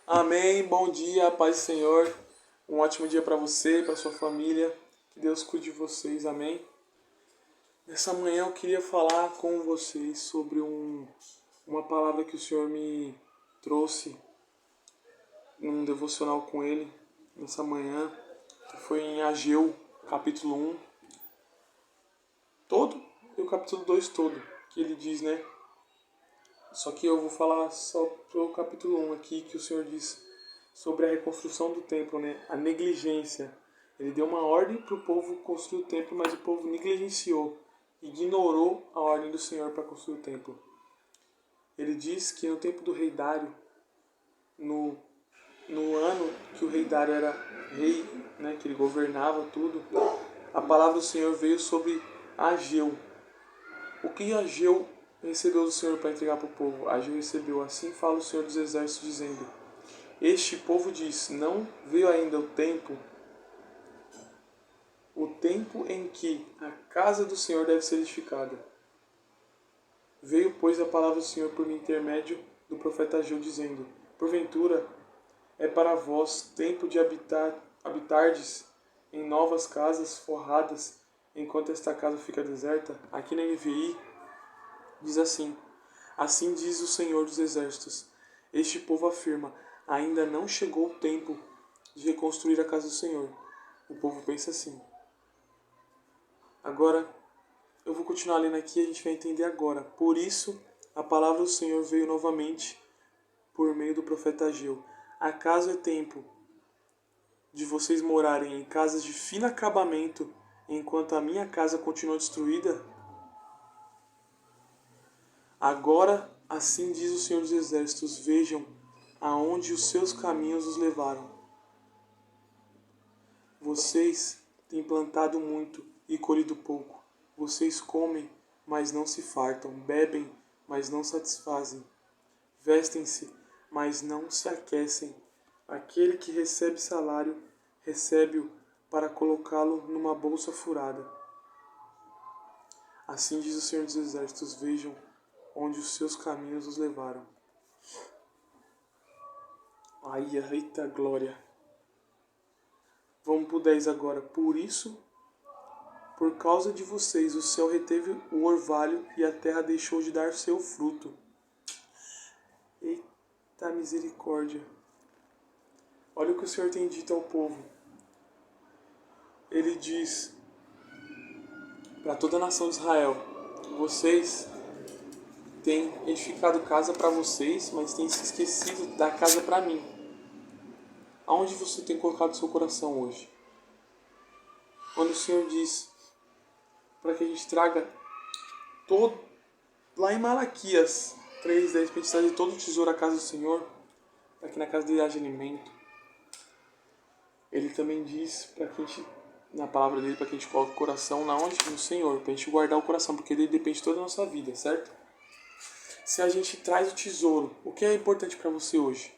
Amém. Bom dia, paz do Senhor. Um ótimo dia para você e para sua família. Que Deus cuide de vocês. Amém. Nessa manhã eu queria falar com vocês sobre uma palavra que o Senhor me trouxe num devocional com Ele nessa manhã, que foi em Ageu, capítulo 1, todo, e o capítulo 2 todo, que ele diz, né? Só que eu vou falar só pro capítulo 1 aqui, que o Senhor diz sobre a reconstrução do templo, né? A negligência. Ele deu uma ordem para o povo construir o templo, mas o povo negligenciou, ignorou a ordem do Senhor para construir o templo. Ele diz que no tempo do rei Dário, no, no ano que o rei Dário era rei, né, que ele governava tudo, a palavra do Senhor veio sobre Ageu. O que Ageu recebeu do Senhor para entregar para o povo? Ageu recebeu: assim fala o Senhor dos Exércitos, dizendo: este povo diz, não veio ainda o tempo em que a casa do Senhor deve ser edificada. Veio, pois, a palavra do Senhor por intermédio do profeta Ageu, dizendo: porventura é para vós tempo de habitardes em novas casas forradas, enquanto esta casa fica deserta? Aqui na NVI diz assim: assim diz o Senhor dos Exércitos. Este povo afirma: ainda não chegou o tempo de reconstruir a casa do Senhor. O povo pensa assim. Agora, eu vou continuar lendo aqui e a gente vai entender agora. Por isso, a palavra do Senhor veio novamente por meio do profeta Ageu. Acaso é tempo de vocês morarem em casas de fino acabamento, enquanto a minha casa continua destruída? Agora, assim diz o Senhor dos Exércitos: vejam aonde os seus caminhos os levaram. Vocês têm plantado muito e colhido pouco. Vocês comem, mas não se fartam. Bebem, mas não satisfazem. Vestem-se, mas não se aquecem. Aquele que recebe salário, recebe-o para colocá-lo numa bolsa furada. Assim diz o Senhor dos Exércitos: vejam onde os seus caminhos os levaram. Ai, eita glória! Vamos pro 10 agora. Por isso, por causa de vocês, o céu reteve o orvalho e a terra deixou de dar seu fruto. Eita misericórdia! Olha o que o Senhor tem dito ao povo. Ele diz para toda a nação de Israel: vocês têm edificado casa para vocês, mas têm se esquecido da casa para mim. Aonde você tem colocado seu coração hoje? Quando o Senhor diz para que a gente traga todo, lá em Malaquias 3:10, para a gente trazer todo o tesouro à casa do Senhor, para que na casa dele haja alimento. Ele também diz para que a gente, na palavra dele, para que a gente coloque o coração na onde? No Senhor, para a gente guardar o coração, porque dele depende toda a nossa vida, certo? Se a gente traz o tesouro, o que é importante para você hoje?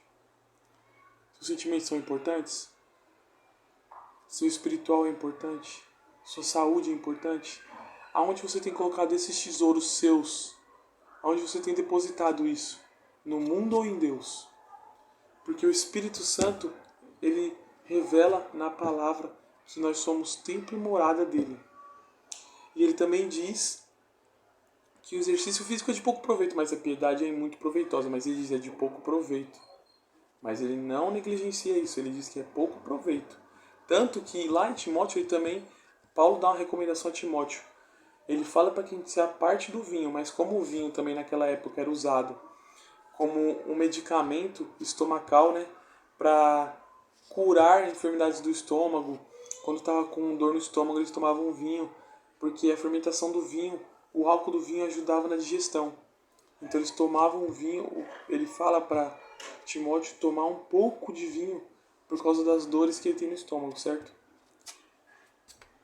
Seus sentimentos são importantes? Seu espiritual é importante? Sua saúde é importante? Aonde você tem colocado esses tesouros seus? Aonde você tem depositado isso? No mundo ou em Deus? Porque o Espírito Santo, ele revela na palavra que nós somos templo e morada dele. E ele também diz que o exercício físico é de pouco proveito, mas a piedade é muito proveitosa. Mas ele diz é de pouco proveito. Mas ele não negligencia isso, ele diz que é pouco proveito. Tanto que lá em Timóteo, ele também, Paulo dá uma recomendação a Timóteo. Ele fala para que a gente se aparte do vinho, mas como o vinho também naquela época era usado como um medicamento estomacal, né, para curar enfermidades do estômago. Quando estava com dor no estômago, eles tomavam vinho, porque a fermentação do vinho, o álcool do vinho ajudava na digestão. Então eles tomavam vinho, ele fala para Timóteo tomar um pouco de vinho por causa das dores que ele tem no estômago, certo?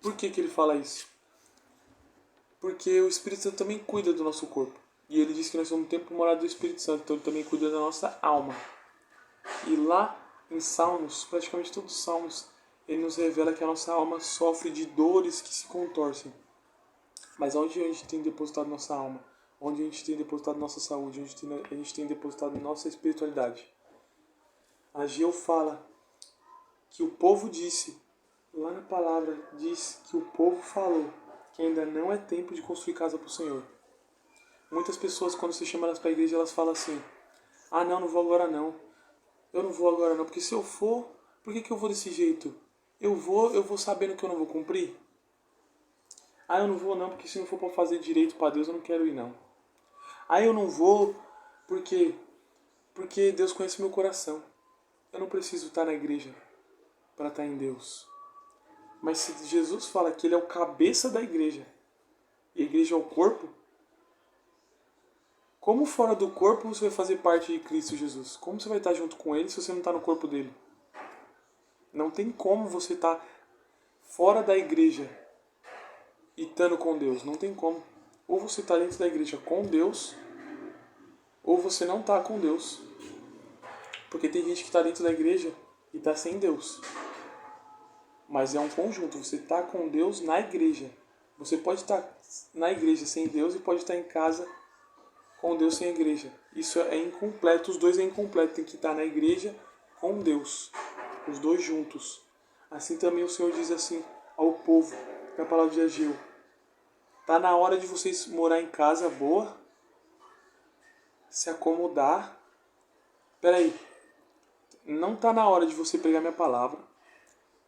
Por que ele fala isso? Porque o Espírito Santo também cuida do nosso corpo. E ele diz que nós somos um templo morado do Espírito Santo, então ele também cuida da nossa alma. E lá em Salmos, praticamente todos os Salmos, ele nos revela que a nossa alma sofre de dores que se contorcem. Mas onde a gente tem depositado nossa alma? Onde a gente tem depositado nossa saúde? Onde a gente tem depositado nossa espiritualidade? Ageu fala que o povo disse, lá na palavra diz que o povo falou que ainda não é tempo de construir casa para o Senhor. Muitas pessoas, quando se chamam elas para a igreja, elas falam assim: ah, não vou agora não. Eu não vou agora não, porque se eu for, por que eu vou desse jeito? Eu vou sabendo que eu não vou cumprir? Ah, eu não vou não, porque se não for para fazer direito para Deus, eu não quero ir não. Ah, eu não vou porque Deus conhece meu coração. Eu não preciso estar na igreja para estar em Deus. Mas se Jesus fala que Ele é o cabeça da igreja, e a igreja é o corpo, como fora do corpo você vai fazer parte de Cristo Jesus? Como você vai estar junto com Ele se você não está no corpo dele? Não tem como você estar fora da igreja e estando com Deus. Não tem como. Ou você está dentro da igreja com Deus, ou você não está com Deus. Porque tem gente que está dentro da igreja e está sem Deus. Mas é um conjunto. Você está com Deus na igreja. Você pode estar na igreja sem Deus e pode estar em casa com Deus sem a igreja. Isso é incompleto. Os dois é incompleto. Tem que estar na igreja com Deus. Os dois juntos. Assim também o Senhor diz assim ao povo, na palavra de Ageu: está na hora de vocês morar em casa boa, se acomodar. Peraí, não está na hora de você pegar minha palavra,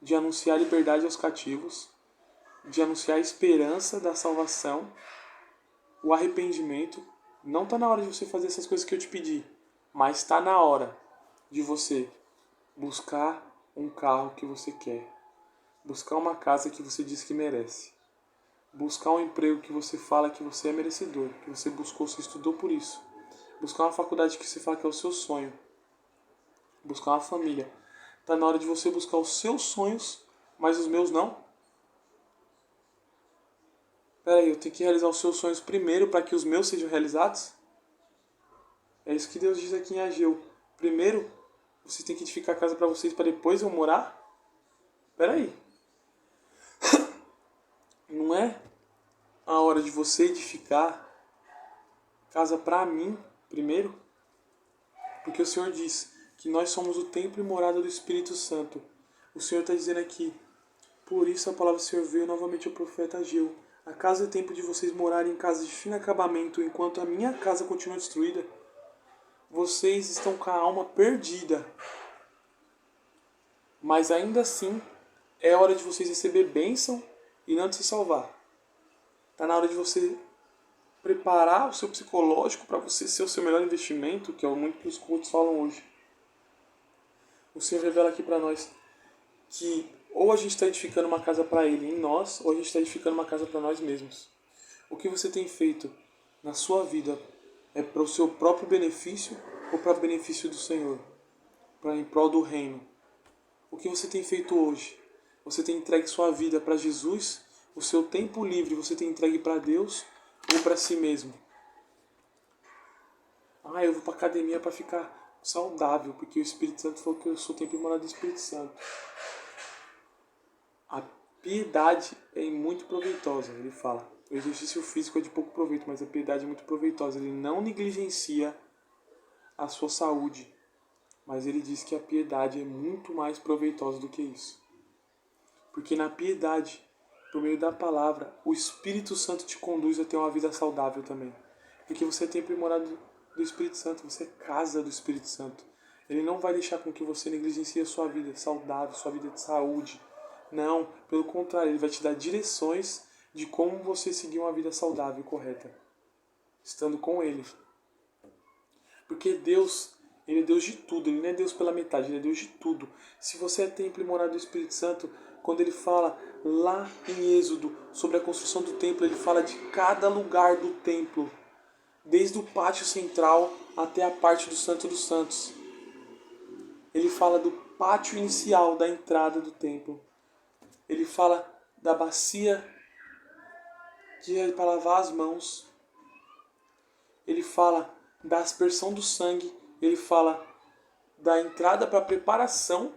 de anunciar liberdade aos cativos, de anunciar a esperança da salvação, o arrependimento. Não está na hora de você fazer essas coisas que eu te pedi, mas está na hora de você buscar um carro que você quer, buscar uma casa que você diz que merece, buscar um emprego que você fala que você é merecedor, que você buscou, você estudou por isso, buscar uma faculdade que você fala que é o seu sonho, buscar uma família. Está na hora de você buscar os seus sonhos, mas os meus não? Peraí, eu tenho que realizar os seus sonhos primeiro para que os meus sejam realizados? É isso que Deus diz aqui em Ageu. Primeiro, vocês têm que edificar a casa para vocês para depois eu morar? Peraí. Não é a hora de você edificar casa para mim primeiro? Porque o Senhor diz que nós somos o templo e morada do Espírito Santo. O Senhor está dizendo aqui: por isso a palavra do Senhor veio novamente ao profeta Ageu. Acaso é tempo de vocês morarem em casas de fino acabamento enquanto a minha casa continua destruída? Vocês estão com a alma perdida. Mas ainda assim, é hora de vocês receber bênção e não de se salvar. Está na hora de você preparar o seu psicológico para você ser o seu melhor investimento, que é o muito que os cultos falam hoje. O Senhor revela aqui para nós que ou a gente está edificando uma casa para Ele em nós, ou a gente está edificando uma casa para nós mesmos. O que você tem feito na sua vida é para o seu próprio benefício ou para o benefício do Senhor? Para em prol do reino? O que você tem feito hoje? Você tem entregue sua vida para Jesus? O seu tempo livre você tem entregue para Deus ou para si mesmo? Ah, eu vou para academia para ficar saudável, porque o Espírito Santo falou que eu sou templo e morada do Espírito Santo. A piedade é muito proveitosa, ele fala. O exercício físico é de pouco proveito, mas a piedade é muito proveitosa. Ele não negligencia a sua saúde, mas ele diz que a piedade é muito mais proveitosa do que isso. Porque na piedade, por meio da palavra, o Espírito Santo te conduz a ter uma vida saudável também. Porque você é templo e morada do Espírito Santo, você é casa do Espírito Santo. Ele não vai deixar com que você negligencie a sua vida saudável, sua vida de saúde. Não, pelo contrário, ele vai te dar direções de como você seguir uma vida saudável e correta, estando com ele. Porque Deus, ele é Deus de tudo, ele não é Deus pela metade, ele é Deus de tudo. Se você é templo e morada do Espírito Santo, quando ele fala lá em Êxodo sobre a construção do templo, ele fala de cada lugar do templo, desde o pátio central até a parte do Santo dos Santos. Ele fala do pátio inicial da entrada do templo. Ele fala da bacia que é para lavar as mãos. Ele fala da aspersão do sangue. Ele fala da entrada para a preparação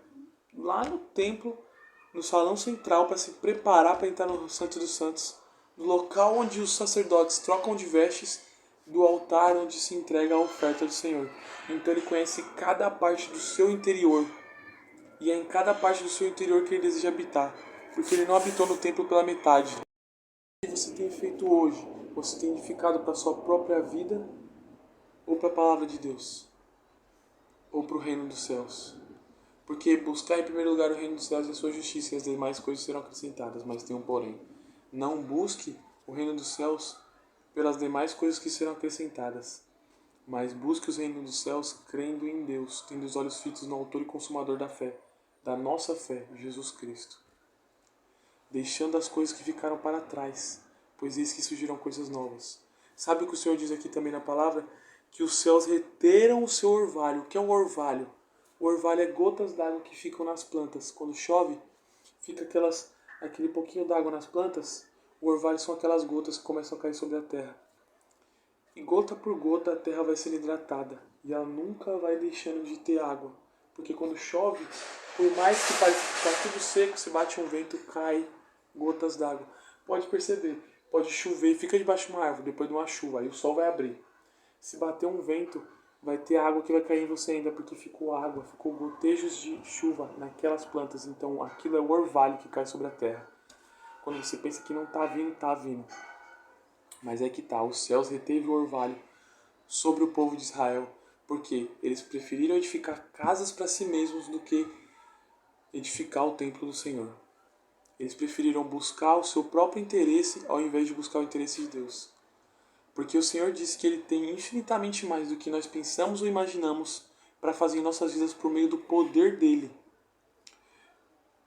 lá no templo, no salão central, para se preparar para entrar no Santo dos Santos. Do local onde os sacerdotes trocam de vestes do altar onde se entrega a oferta do Senhor. Então ele conhece cada parte do seu interior. E é em cada parte do seu interior que ele deseja habitar. Porque ele não habitou no templo pela metade. O que você tem feito hoje? Você tem edificado para a sua própria vida? Ou para a palavra de Deus? Ou para o reino dos céus? Porque buscar em primeiro lugar o reino dos céus e a sua justiça, e as demais coisas serão acrescentadas. Mas tem um porém. Não busque o reino dos céus pelas demais coisas que serão acrescentadas. Mas busque o reino dos céus crendo em Deus, tendo os olhos fitos no autor e consumador da fé, da nossa fé, Jesus Cristo. Deixando as coisas que ficaram para trás, pois eis que surgirão coisas novas. Sabe o que o Senhor diz aqui também na palavra? Que os céus reteram o seu orvalho. O que é um orvalho? O orvalho é gotas d'água que ficam nas plantas. Quando chove, fica aquele pouquinho d'água nas plantas. O orvalho são aquelas gotas que começam a cair sobre a terra. E gota por gota a terra vai sendo hidratada. E ela nunca vai deixando de ter água. Porque quando chove, por mais que pareça que está tudo seco, se bate um vento, cai gotas d'água. Pode perceber, pode chover, fica debaixo de uma árvore depois de uma chuva, aí o sol vai abrir. Se bater um vento, vai ter água que vai cair em você ainda, porque ficou água, ficou gotejos de chuva naquelas plantas. Então aquilo é o orvalho que cai sobre a terra. Quando você pensa que não está vindo, está vindo. Mas é que tá, os céus reteve o orvalho sobre o povo de Israel, porque eles preferiram edificar casas para si mesmos do que edificar o templo do Senhor. Eles preferiram buscar o seu próprio interesse ao invés de buscar o interesse de Deus. Porque o Senhor disse que Ele tem infinitamente mais do que nós pensamos ou imaginamos para fazer em nossas vidas por meio do poder dEle.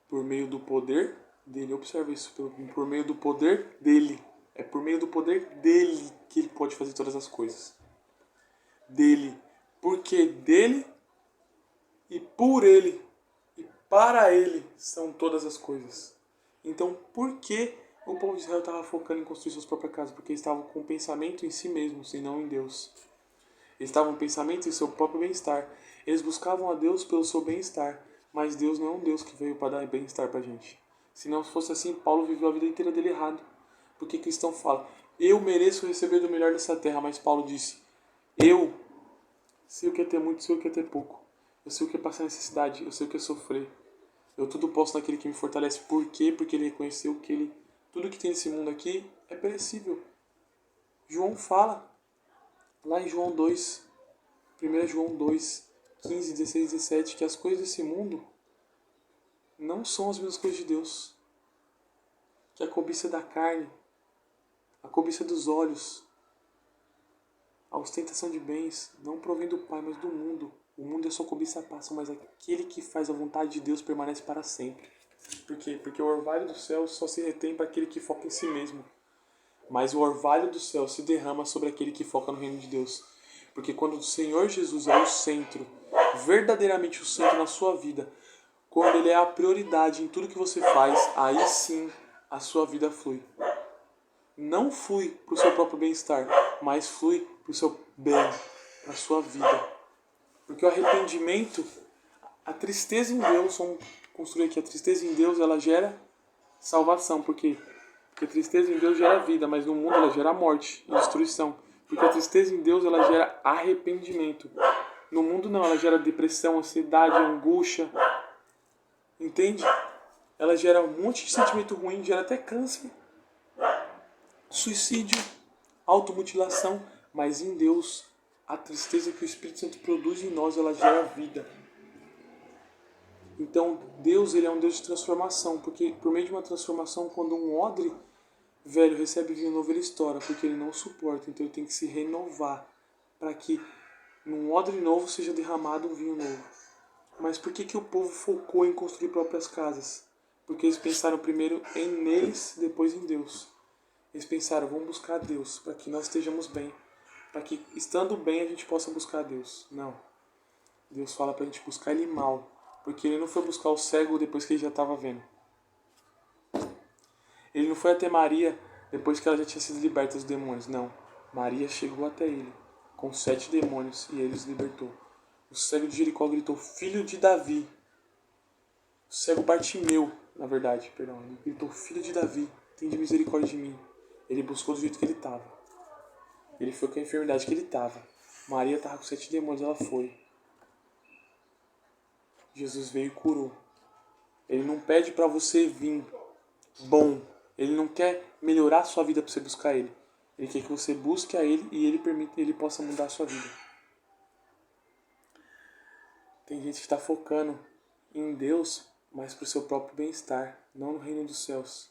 Por meio do poder dEle, observa isso, por meio do poder dEle. É por meio do poder dEle que Ele pode fazer todas as coisas. Dele, porque dele e por Ele e para Ele são todas as coisas. Então, por que o povo de Israel estava focando em construir suas próprias casas? Porque eles estavam com o pensamento em si mesmos e não em Deus. Eles estavam com o pensamento em seu próprio bem-estar. Eles buscavam a Deus pelo seu bem-estar. Mas Deus não é um Deus que veio para dar bem-estar para a gente. Se não fosse assim, Paulo viveu a vida inteira dele errado. Porque cristão fala, eu mereço receber do melhor dessa terra. Mas Paulo disse, eu sei o que é ter muito, sei o que é ter pouco. Eu sei o que é passar necessidade, eu sei o que é sofrer. Eu tudo posso naquele que me fortalece. Por quê? Porque ele reconheceu que tudo que tem nesse mundo aqui é perecível. João fala, lá em João 2, 1 João 2, 15, 16, 17, que as coisas desse mundo não são as mesmas coisas de Deus. Que a cobiça da carne, a cobiça dos olhos, a ostentação de bens não provém do Pai, mas do mundo. O mundo e a sua cobiça passam, mas aquele que faz a vontade de Deus permanece para sempre. Por quê? Porque o orvalho do céu só se retém para aquele que foca em si mesmo. Mas o orvalho do céu se derrama sobre aquele que foca no reino de Deus. Porque quando o Senhor Jesus é o centro, verdadeiramente o centro na sua vida, quando Ele é a prioridade em tudo que você faz, aí sim a sua vida flui. Não flui para o seu próprio bem-estar, mas flui para o seu bem, para a sua vida. Porque o arrependimento, a tristeza em Deus, vamos construir aqui, a tristeza em Deus, ela gera salvação. Por quê? Porque a tristeza em Deus gera vida, mas no mundo ela gera morte e destruição. Porque a tristeza em Deus, ela gera arrependimento. No mundo não, ela gera depressão, ansiedade, angústia. Entende? Ela gera um monte de sentimento ruim, gera até câncer, suicídio, automutilação. Mas em Deus, a tristeza que o Espírito Santo produz em nós, ela gera vida. Então, Deus, ele é um Deus de transformação, porque por meio de uma transformação, quando um odre velho recebe vinho novo, ele estoura, porque ele não suporta. Então, ele tem que se renovar para que num odre novo seja derramado um vinho novo. Mas por que o povo focou em construir próprias casas? Porque eles pensaram primeiro em neles, depois em Deus. Eles pensaram, vamos buscar Deus para que nós estejamos bem. Para que, estando bem, a gente possa buscar Deus. Não. Deus fala para a gente buscar Ele mal. Porque Ele não foi buscar o cego depois que ele já estava vendo. Ele não foi até Maria depois que ela já tinha sido liberta dos demônios. Não. Maria chegou até Ele com 7 demônios e Ele os libertou. O cego de Jericó gritou, filho de Davi. O cego Bartimeu, na verdade, perdão. Ele gritou, filho de Davi, tem de misericórdia de mim. Ele buscou do jeito que ele estava. Ele foi com a enfermidade que ele estava. Maria estava com 7 demônios, ela foi. Jesus veio e curou. Ele não pede para você vir bom. Ele não quer melhorar a sua vida para você buscar Ele. Ele quer que você busque a Ele e Ele permita que Ele possa mudar a sua vida. Tem gente que está focando em Deus, mas para o seu próprio bem-estar, não no reino dos céus.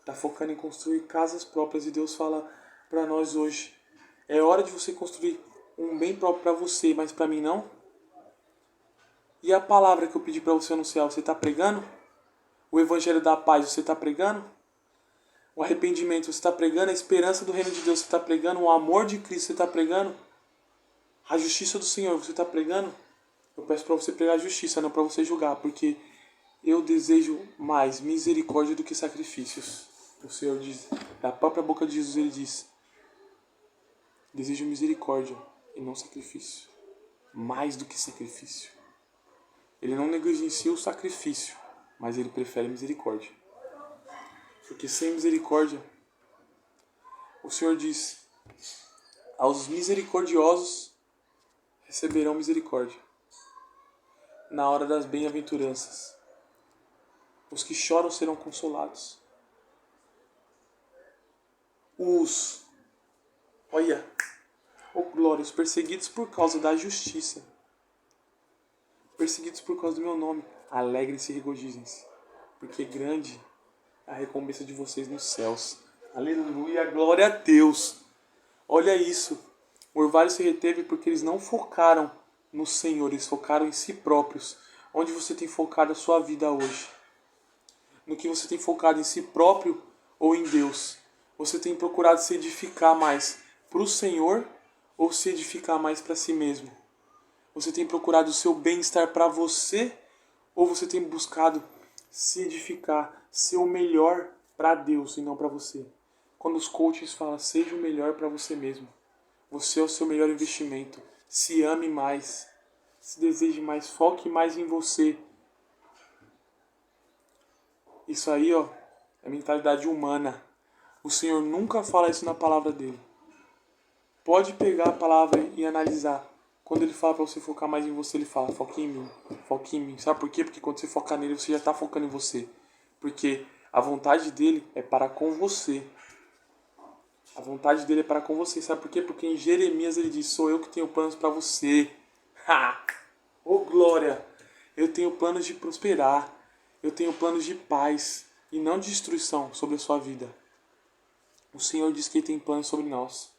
Está focando em construir casas próprias e Deus fala para nós hoje: é hora de você construir um bem próprio para você, mas para mim não? E a palavra que eu pedi para você anunciar, você está pregando? O evangelho da paz, você está pregando? O arrependimento, você está pregando? A esperança do reino de Deus, você está pregando? O amor de Cristo, você está pregando? A justiça do Senhor, você está pregando? Eu peço para você pregar a justiça, não para você julgar, porque eu desejo mais misericórdia do que sacrifícios. O Senhor diz, da própria boca de Jesus ele diz: desejo misericórdia e não sacrifício. Mais do que sacrifício. Ele não negligencia o sacrifício, mas ele prefere misericórdia. Porque sem misericórdia, o Senhor diz: aos misericordiosos receberão misericórdia. Na hora das bem-aventuranças, os que choram serão consolados. Glória, os perseguidos por causa da justiça, perseguidos por causa do meu nome, alegrem-se e regozijem-se, porque grande é a recompensa de vocês nos céus. Aleluia, glória a Deus. Olha isso, o orvalho se reteve porque eles não focaram no Senhor, eles focaram em si próprios. Onde você tem focado a sua vida hoje? No que você tem focado em si próprio ou em Deus? Você tem procurado se edificar mais para o Senhor ou se edificar mais para si mesmo? Você tem procurado o seu bem-estar para você ou você tem buscado se edificar, ser o melhor para Deus e não para você? Quando os coaches falam, seja o melhor para você mesmo. Você é o seu melhor investimento. Se ame mais, se deseje mais, foque mais em você. Isso aí, é mentalidade humana. O Senhor nunca fala isso na palavra dele. Pode pegar a palavra e analisar. Quando ele fala para você focar mais em você, ele fala, foque em mim, foque em mim. Sabe por quê? Porque quando você focar nele, você já está focando em você. Porque a vontade dele é para com você. A vontade dele é para com você. Sabe por quê? Porque em Jeremias ele diz, sou eu que tenho planos para você. Ha! Oh glória! Eu tenho planos de prosperar. Eu tenho planos de paz e não de destruição sobre a sua vida. O Senhor diz que Ele tem planos sobre nós.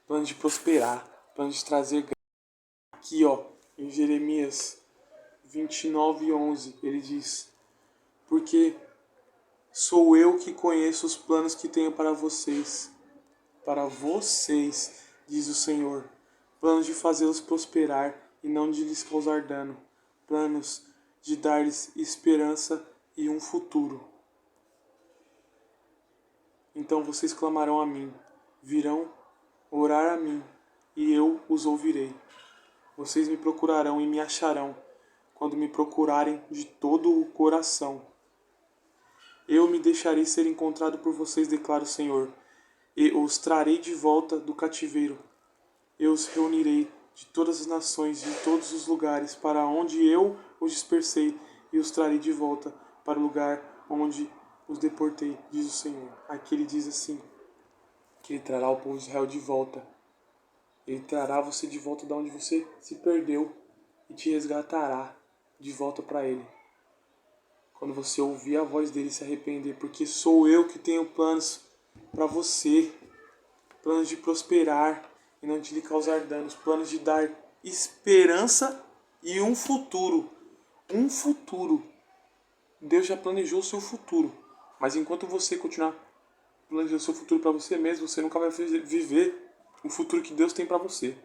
Planos de prosperar, planos de trazer graça. Aqui, em Jeremias 29:11, ele diz: porque sou eu que conheço os planos que tenho para vocês, diz o Senhor, planos de fazê-los prosperar e não de lhes causar dano, planos de dar-lhes esperança e um futuro. Então vocês clamarão a mim, virão orar a mim, e eu os ouvirei. Vocês me procurarão e me acharão, quando me procurarem de todo o coração. Eu me deixarei ser encontrado por vocês, declara o Senhor, e os trarei de volta do cativeiro. Eu os reunirei de todas as nações, de todos os lugares, para onde eu os dispersei, e os trarei de volta para o lugar onde os deportei, diz o Senhor. Aqui ele diz assim, que ele trará o povo de Israel de volta. Ele trará você de volta de onde você se perdeu e te resgatará de volta para Ele. Quando você ouvir a voz dele e se arrepender, porque sou eu que tenho planos para você, planos de prosperar e não de lhe causar danos, planos de dar esperança e um futuro. Um futuro. Deus já planejou o seu futuro, mas enquanto você continuar planejando o seu futuro para você mesmo, você nunca vai viver o futuro que Deus tem para você.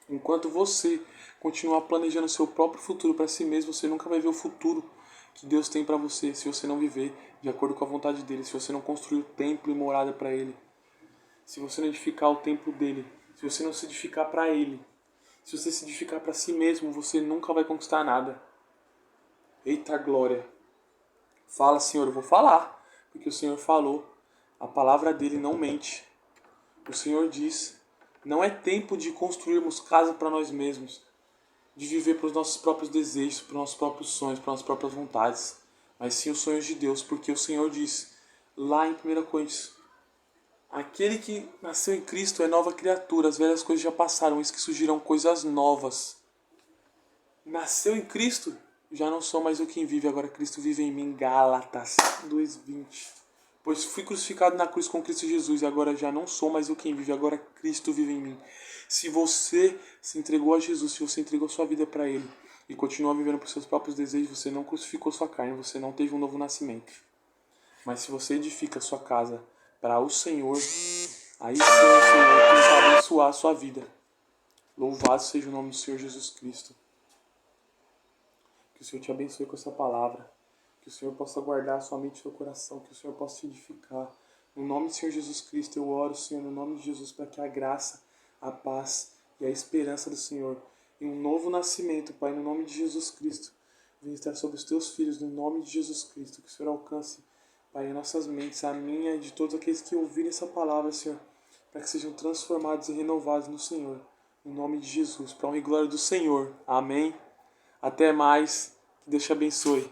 Enquanto você continuar planejando o seu próprio futuro para si mesmo, você nunca vai ver o futuro que Deus tem para você, se você não viver de acordo com a vontade dele, se você não construir o templo e morada para ele, se você não edificar o templo dele, se você não se edificar para ele, se você se edificar para si mesmo, você nunca vai conquistar nada. Eita glória! Fala, Senhor, eu vou falar, porque o Senhor falou, a palavra dele não mente. O Senhor diz: não é tempo de construirmos casa para nós mesmos, de viver para os nossos próprios desejos, para os nossos próprios sonhos, para as nossas próprias vontades, mas sim os sonhos de Deus, porque o Senhor diz lá em 1 Coríntios: aquele que nasceu em Cristo é nova criatura, as velhas coisas já passaram, eis que surgirão coisas novas. Nasceu em Cristo, já não sou mais eu quem vive, agora Cristo vive em mim. Gálatas 2:20. Pois fui crucificado na cruz com Cristo Jesus, e agora já não sou mais eu quem vive, agora Cristo vive em mim. Se você se entregou a Jesus, se você entregou sua vida para Ele e continua vivendo por seus próprios desejos, você não crucificou sua carne, você não teve um novo nascimento. Mas se você edifica sua casa para o Senhor, aí sim o Senhor tem que abençoar a sua vida. Louvado seja o nome do Senhor Jesus Cristo. Que o Senhor te abençoe com essa palavra. Que o Senhor possa guardar a sua mente e seu coração. Que o Senhor possa te edificar. No nome do Senhor Jesus Cristo, eu oro, Senhor, no nome de Jesus, para que a graça, a paz e a esperança do Senhor e um novo nascimento, Pai, no nome de Jesus Cristo, venha estar sobre os teus filhos, no nome de Jesus Cristo. Que o Senhor alcance, Pai, em nossas mentes, a minha e de todos aqueles que ouvirem essa palavra, Senhor, para que sejam transformados e renovados no Senhor. No nome de Jesus, para a honra e glória do Senhor. Amém. Até mais. Que Deus te abençoe.